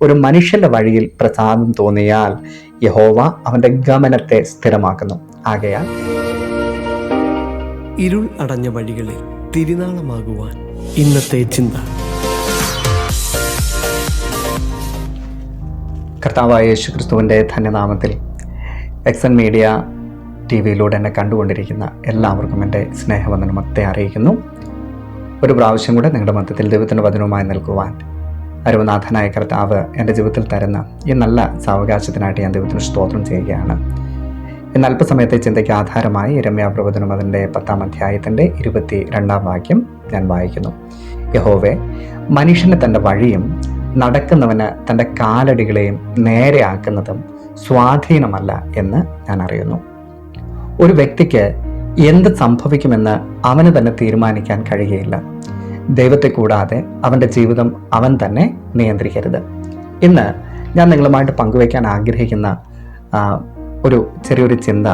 ഒരു മനുഷ്യന്റെ വഴിയിൽ പ്രസാദം തോന്നിയാൽ യഹോവ അവന്റെ ഗമനത്തെ സ്ഥിരമാക്കുന്നു. ആകയാൽ ഇരുൾ അടഞ്ഞ വഴികളിൽ തിരുനാളമാകുവാൻ ഇന്നത്തെ ചിന്ത. കർത്താവായ യേശുക്രിസ്തുവിൻ്റെ ധന്യനാമത്തിൽ എക്സൻ മീഡിയ TV-യിലൂടെ എന്നെ കണ്ടുകൊണ്ടിരിക്കുന്ന എല്ലാവർക്കും എൻ്റെ സ്നേഹവന്ദനമത്തെ അറിയിക്കുന്നു. ഒരു പ്രാവശ്യം കൂടെ നിങ്ങളുടെ മധ്യത്തിൽ ദൈവത്തിൻ്റെ വചനവുമായി നിൽക്കുവാൻ അരുവനാഥനായ കർത്താവ് എൻ്റെ ജീവിതത്തിൽ തരുന്ന ഈ നല്ല സാവകാശത്തിനായിട്ട് ഞാൻ ദൈവത്തിന് സ്തോത്രം ചെയ്യുകയാണ്. ഇന്ന് അല്പസമയത്തെ ചിന്തയ്ക്ക് ആധാരമായി യിരെമ്യാ പ്രവചനം അതിൻ്റെ 10-ാം അധ്യായത്തിൻ്റെ 22-ാം വാക്യം ഞാൻ വായിക്കുന്നു. യഹോവേ, മനുഷ്യന് തൻ്റെ വഴിയും നടക്കുന്നവന് തൻ്റെ കാലടികളെയും നേരെയാക്കുന്നതും സ്വാധീനമല്ല എന്ന് ഞാൻ അറിയുന്നു. ഒരു വ്യക്തിക്ക് എന്ത് സംഭവിക്കുമെന്ന് അവന് തന്നെ തീരുമാനിക്കാൻ കഴിയുകയില്ല. ദൈവത്തെ കൂടാതെ അവൻ്റെ ജീവിതം അവൻ തന്നെ നിയന്ത്രിക്കരുത്. ഇന്ന് ഞാൻ നിങ്ങളുമായിട്ട് പങ്കുവയ്ക്കാൻ ആഗ്രഹിക്കുന്ന ഒരു ചെറിയൊരു ചിന്ത,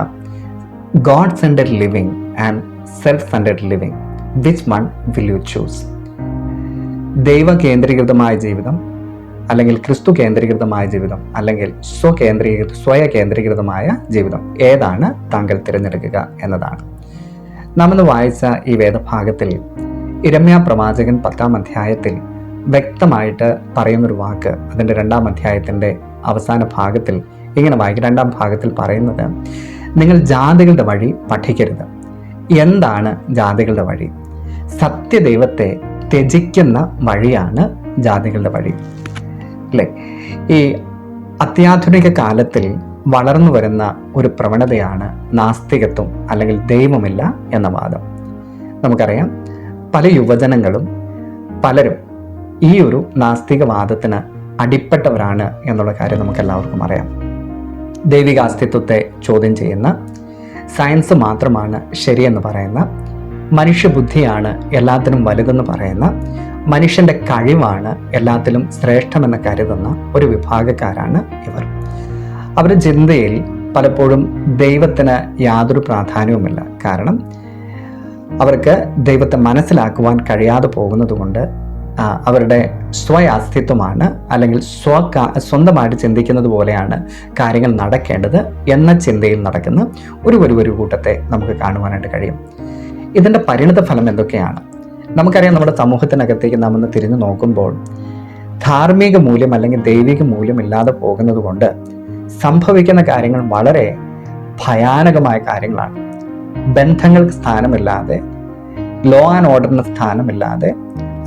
God centred living and self centred living, which one will you choose? ദൈവ കേന്ദ്രീകൃതമായ ജീവിതം അല്ലെങ്കിൽ ക്രിസ്തു കേന്ദ്രീകൃതമായ ജീവിതം അല്ലെങ്കിൽ സ്വയ കേന്ദ്രീകൃതമായ ജീവിതം, ഏതാണ് താങ്കൾ തിരഞ്ഞെടുക്കുക എന്നതാണ്. നാം ഇന്ന് വായിച്ച ഈ വേദഭാഗത്തിൽ യിരെമ്യാ പ്രവാചകൻ 10-ാം അധ്യായത്തിൽ വ്യക്തമായിട്ട് പറയുന്നൊരു വാക്ക് അതിൻ്റെ 2-ാം അധ്യായത്തിൻ്റെ അവസാന ഭാഗത്തിൽ ഇങ്ങനെ വായിക്കും. 2-ാം ഭാഗത്തിൽ പറയുന്നത്, നിങ്ങൾ ജാതികളുടെ വഴി പഠിക്കരുത്. എന്താണ് ജാതികളുടെ വഴി? സത്യദൈവത്തെ ത്യജിക്കുന്ന വഴിയാണ് ജാതികളുടെ വഴി, അല്ലേ? ഈ അത്യാധുനിക കാലത്തിൽ വളർന്നു വരുന്ന ഒരു പ്രവണതയാണ് നാസ്തികത്വം അല്ലെങ്കിൽ ദൈവമില്ല എന്ന വാദം. നമുക്കറിയാം, പല യുവജനങ്ങളും പലരും ഈ ഒരു നാസ്തികവാദത്തിന് അടിപ്പെട്ടവരാണ് എന്നുള്ള കാര്യം നമുക്കെല്ലാവർക്കും അറിയാം. ദൈവിക അസ്തിത്വത്തെ ചോദ്യം ചെയ്യുന്ന, സയൻസ് മാത്രമാണ് ശരിയെന്ന് പറയുന്ന, മനുഷ്യബുദ്ധിയാണ് എല്ലാത്തിനും വലുതെന്ന് പറയുന്ന, മനുഷ്യൻ്റെ കഴിവാണ് എല്ലാത്തിലും ശ്രേഷ്ഠമെന്ന് കരുതുന്ന ഒരു വിഭാഗക്കാരാണ് ഇവർ. അവരുടെ ചിന്തയിൽ പലപ്പോഴും ദൈവത്തിന് യാതൊരു പ്രാധാന്യവുമില്ല. കാരണം അവർക്ക് ദൈവത്തെ മനസ്സിലാക്കുവാൻ കഴിയാതെ പോകുന്നത് കൊണ്ട് അവരുടെ അസ്തിത്വമാണ് അല്ലെങ്കിൽ സ്വന്തമായിട്ട് ചിന്തിക്കുന്നത് പോലെയാണ് കാര്യങ്ങൾ നടക്കേണ്ടത് എന്ന ചിന്തയിൽ നടക്കുന്ന ഒരു കൂട്ടത്തെ നമുക്ക് കാണുവാനായിട്ട് കഴിയും. ഇതിൻ്റെ പരിണിത ഫലം എന്തൊക്കെയാണ്? നമുക്കറിയാം, നമ്മുടെ സമൂഹത്തിനകത്തേക്ക് നാം ഒന്ന് തിരിഞ്ഞു നോക്കുമ്പോൾ ധാർമ്മിക മൂല്യം അല്ലെങ്കിൽ ദൈവിക മൂല്യം ഇല്ലാതെ പോകുന്നത് കൊണ്ട് സംഭവിക്കുന്ന കാര്യങ്ങൾ വളരെ ഭയാനകമായ കാര്യങ്ങളാണ്. ബന്ധങ്ങൾക്ക് സ്ഥാനമില്ലാതെ, ലോ ആൻഡ് ഓർഡറിന് സ്ഥാനമില്ലാതെ,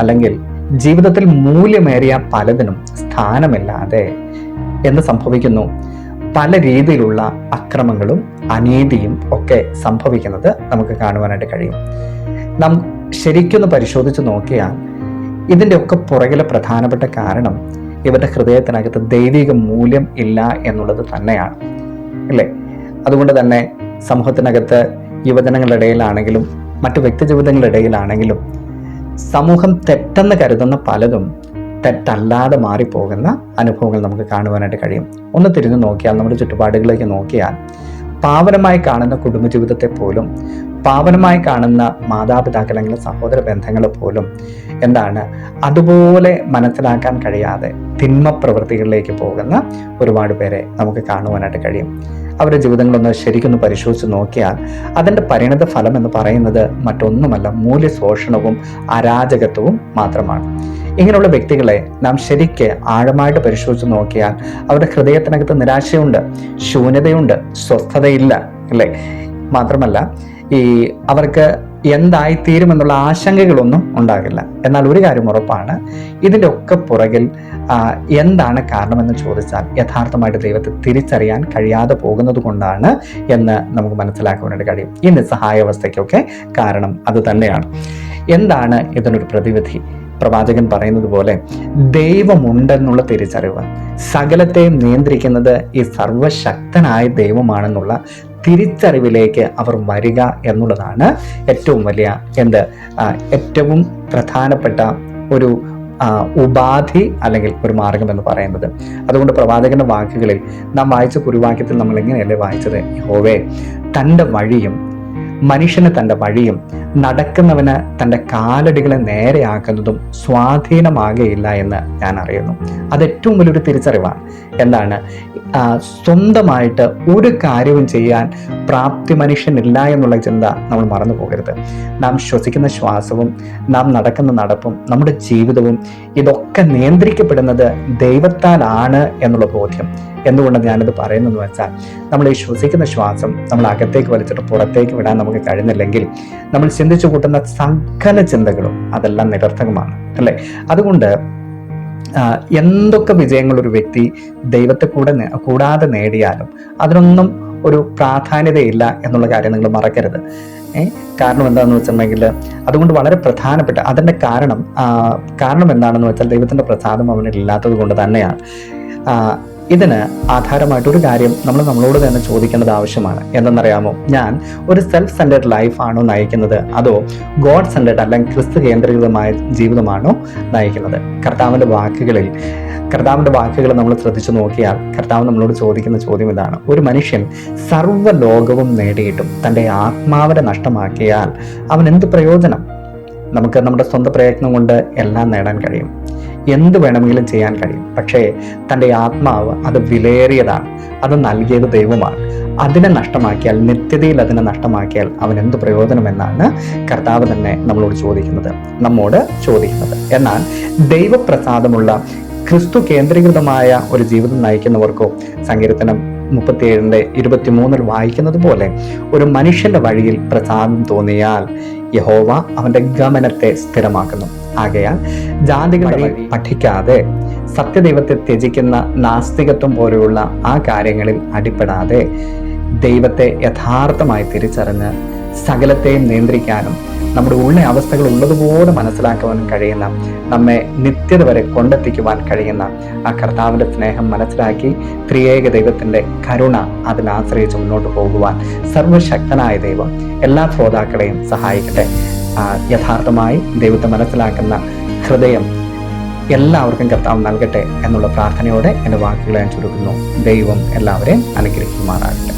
അല്ലെങ്കിൽ ജീവിതത്തിൽ മൂല്യമേറിയ പലതിനും സ്ഥാനമില്ലാതെ എന്ത് സംഭവിക്കുന്നു? പല രീതിയിലുള്ള അക്രമങ്ങളും അനീതിയും ഒക്കെ സംഭവിക്കുന്നത് നമുക്ക് കാണുവാനായിട്ട് കഴിയും. നാം ശരിക്കൊന്ന് പരിശോധിച്ച് നോക്കിയാൽ ഇതിൻ്റെ ഒക്കെ പുറകിലെ പ്രധാനപ്പെട്ട കാരണം ഇവരുടെ ഹൃദയത്തിനകത്ത് ദൈവിക മൂല്യം ഇല്ല എന്നുള്ളത് തന്നെയാണ്, അല്ലേ? അതുകൊണ്ട് തന്നെ സമൂഹത്തിനകത്ത് യുവജനങ്ങളുടെ ഇടയിലാണെങ്കിലും മറ്റു വ്യക്തി ജീവിതങ്ങളുടെ ഇടയിലാണെങ്കിലും സമൂഹം തെറ്റെന്ന് കരുതുന്ന പലതും തെറ്റല്ലാതെ മാറിപ്പോകുന്ന അനുഭവങ്ങൾ നമുക്ക് കാണുവാനായിട്ട് കഴിയും. ഒന്ന് തിരിഞ്ഞു നോക്കിയാൽ, നമ്മുടെ ചുറ്റുപാടുകളിലേക്ക് നോക്കിയാൽ, പാവനമായി കാണുന്ന കുടുംബജീവിതത്തെ പോലും, പാവനമായി കാണുന്ന മാതാപിതാക്കൾ അല്ലെങ്കിൽ സഹോദര ബന്ധങ്ങളെ പോലും അതുപോലെ മനസ്സിലാക്കാൻ കഴിയാതെ തിന്മ പ്രവൃത്തികളിലേക്ക് പോകുന്ന ഒരുപാട് പേരെ നമുക്ക് കാണുവാനായിട്ട് കഴിയും. അവരുടെ ജീവിതങ്ങളൊന്ന് ശരിക്കൊന്ന് പരിശോധിച്ച് നോക്കിയാൽ അതിൻ്റെ പരിണിത ഫലം എന്ന് പറയുന്നത് മറ്റൊന്നുമല്ല, മൂല്യശോഷണവും അരാജകത്വവും മാത്രമാണ്. ഇങ്ങനെയുള്ള വ്യക്തികളെ നാം ശരിക്ക് ആഴമായിട്ട് പരിശോധിച്ച് നോക്കിയാൽ അവരുടെ ഹൃദയത്തിനകത്ത് നിരാശയുണ്ട്, ശൂന്യതയുണ്ട്, സ്വസ്ഥതയില്ല, അല്ലേ? മാത്രമല്ല അവർക്ക് എന്തായിത്തീരുമെന്നുള്ള ആശങ്കകളൊന്നും ഉണ്ടാകില്ല. എന്നാൽ ഒരു കാര്യം ഉറപ്പാണ്, ഇതിൻ്റെ ഒക്കെ പുറകിൽ എന്താണ് കാരണമെന്ന് ചോദിച്ചാൽ യഥാർത്ഥമായിട്ട് ദൈവത്തെ തിരിച്ചറിയാൻ കഴിയാതെ പോകുന്നത് കൊണ്ടാണ് എന്ന് നമുക്ക് മനസ്സിലാക്കുവാനായിട്ട് കഴിയും. ഈ നിസ്സഹായാവസ്ഥയ്ക്കൊക്കെ കാരണം അത് തന്നെയാണ്. എന്താണ് ഇതിനൊരു പ്രതിവിധി? പ്രവാചകൻ പറയുന്നത് പോലെ ദൈവമുണ്ടെന്നുള്ള തിരിച്ചറിവ്, സകലത്തെയും നിയന്ത്രിക്കുന്നത് ഈ സർവശക്തനായ ദൈവമാണെന്നുള്ള തിരിച്ചറിവിലേക്ക് അവർ വരിക എന്നുള്ളതാണ് ഏറ്റവും വലിയ ഏറ്റവും പ്രധാനപ്പെട്ട ഒരു ഉപാധി അല്ലെങ്കിൽ ഒരു മാർഗം എന്ന് പറയുന്നത്. അതുകൊണ്ട് പ്രവാചകന്റെ വാക്കുകളിൽ നാം വായിച്ച കുറിവാക്യത്തിൽ നമ്മൾ എങ്ങനെയല്ലേ വായിച്ചത്? യഹോവേ, തൻ്റെ വഴിയും മനുഷ്യന് തൻ്റെ വഴിയും നടക്കുന്നവന് തൻ്റെ കാലടികളെ നേരെയാക്കുന്നതും സ്വാധീനമാകുകയില്ല എന്ന് ഞാൻ അറിയുന്നു. അത് ഏറ്റവും വലിയൊരു തിരിച്ചറിവാണ്. എന്താണ്? സ്വന്തമായിട്ട് ഒരു കാര്യവും ചെയ്യാൻ പ്രാപ്തി മനുഷ്യനില്ല എന്നുള്ള ചിന്ത നമ്മൾ മറന്നു പോകരുത്. നാം ശ്വസിക്കുന്ന ശ്വാസവും നാം നടക്കുന്ന നടപ്പും നമ്മുടെ ജീവിതവും ഇതൊക്കെ നിയന്ത്രിക്കപ്പെടുന്നത് ദൈവത്താലാണ് എന്നുള്ള ബോധ്യം. എന്തുകൊണ്ട് ഞാനിത് പറയുന്നതെന്ന് വെച്ചാൽ, നമ്മൾ ഈ ശ്വസിക്കുന്ന ശ്വാസം നമ്മൾ അകത്തേക്ക് വലിച്ചിട്ട് പുറത്തേക്ക് വിടാൻ നമുക്ക് കഴിയുന്നില്ലെങ്കിൽ നമ്മൾ ചിന്തിച്ചു കൂട്ടുന്ന സകല ചിന്തകളും അതെല്ലാം നിരർത്ഥകമാണ്, അല്ലേ? അതുകൊണ്ട് എന്തൊക്കെ വിജയങ്ങൾ ഒരു വ്യക്തി ദൈവത്തെ കൂടാതെ നേടിയാലും അതിനൊന്നും ഒരു പ്രാധാന്യതയില്ല എന്നുള്ള കാര്യം നിങ്ങൾ മറക്കരുത്. കാരണം എന്താണെന്ന് വെച്ചിട്ടുണ്ടെങ്കിൽ, അതുകൊണ്ട് വളരെ പ്രധാനപ്പെട്ട അതിൻ്റെ കാരണം എന്താണെന്ന് വെച്ചാൽ ദൈവത്തിൻ്റെ പ്രസാദം അവനിൽ ഇല്ലാത്തത് കൊണ്ട് തന്നെയാണ്. ഇതിന് ആധാരമായിട്ടൊരു കാര്യം നമ്മളോട് തന്നെ ചോദിക്കേണ്ടത് ആവശ്യമാണ്. എന്തെന്നറിയാമോ? ഞാൻ ഒരു സെൽഫ് സെൻറ്റേർഡ് ലൈഫാണോ നയിക്കുന്നത്, അതോ ഗോഡ് സെൻറ്റേർഡ് അല്ലെങ്കിൽ ക്രിസ്തു കേന്ദ്രീകൃതമായ ജീവിതമാണോ നയിക്കുന്നത്? കർത്താവിൻ്റെ വാക്കുകൾ നമ്മൾ ശ്രദ്ധിച്ചു നോക്കിയാൽ കർത്താവ് നമ്മളോട് ചോദിക്കുന്ന ചോദ്യം ഇതാണ്: ഒരു മനുഷ്യൻ സർവ്വ ലോകവും നേടിയിട്ടും തൻ്റെ ആത്മാവിനെ നഷ്ടമാക്കിയാൽ അവൻ എന്ത് പ്രയോജനം? നമുക്ക് നമ്മുടെ സ്വന്തം പ്രയത്നം കൊണ്ട് എല്ലാം നേടാൻ കഴിയും, എന്ത് വേണമെങ്കിലും ചെയ്യാൻ കഴിയും. പക്ഷേ തൻ്റെ ആത്മാവ് അത് വിലയേറിയതാണ്, അത് നൽകിയത് ദൈവമാണ്. അതിനെ നഷ്ടമാക്കിയാൽ, നിത്യതയിൽ അതിനെ നഷ്ടമാക്കിയാൽ അവൻ എന്ത് പ്രയോജനമെന്നാണ് കർത്താവ് തന്നെ നമ്മോട് ചോദിക്കുന്നത്. എന്നാൽ ദൈവപ്രസാദമുള്ള ക്രിസ്തു കേന്ദ്രീകൃതമായ ഒരു ജീവിതം നയിക്കുന്നവർക്കോ സങ്കീർത്തനം 37:23 വായിക്കുന്നത് പോലെ, ഒരു മനുഷ്യന്റെ വഴിയിൽ പ്രസാദം തോന്നിയാൽ യഹോവ അവന്റെ ഗമനത്തെ സ്ഥിരമാക്കുന്നു. ആകയാൽ ജാതികളുടെ വഴി പഠിക്കാതെ സത്യദൈവത്തെ ത്യജിക്കുന്ന നാസ്തികത്വം പോലെയുള്ള ആ കാര്യങ്ങളിൽ അടിപ്പെടാതെ ദൈവത്തെ യഥാർത്ഥമായി തിരിച്ചറിഞ്ഞ് സകലത്തെയും നിയന്ത്രിക്കാനും നമ്മുടെ ഉള്ള അവസ്ഥകൾ ഉള്ളതുപോലെ മനസ്സിലാക്കുവാനും കഴിയുന്ന, നമ്മെ നിത്യത വരെ കൊണ്ടെത്തിക്കുവാൻ കഴിയുന്ന ആ കർത്താവിൻ്റെ സ്നേഹം മനസ്സിലാക്കി ത്രിയേക ദൈവത്തിൻ്റെ കരുണ അതിൽ ആശ്രയിച്ച് മുന്നോട്ട് പോകുവാൻ സർവശക്തനായ ദൈവം എല്ലാ ശ്രോതാക്കളെയും സഹായിക്കട്ടെ. യഥാർത്ഥമായി ദൈവത്തെ മനസ്സിലാക്കുന്ന ഹൃദയം എല്ലാവർക്കും കർത്താവ് നൽകട്ടെ എന്നുള്ള പ്രാർത്ഥനയോടെ എൻ്റെ വാക്കുകളെ ഞാൻ ചുരുക്കുന്നു. ദൈവം എല്ലാവരെയും അനുഗ്രഹിക്കുമാറാകട്ടെ.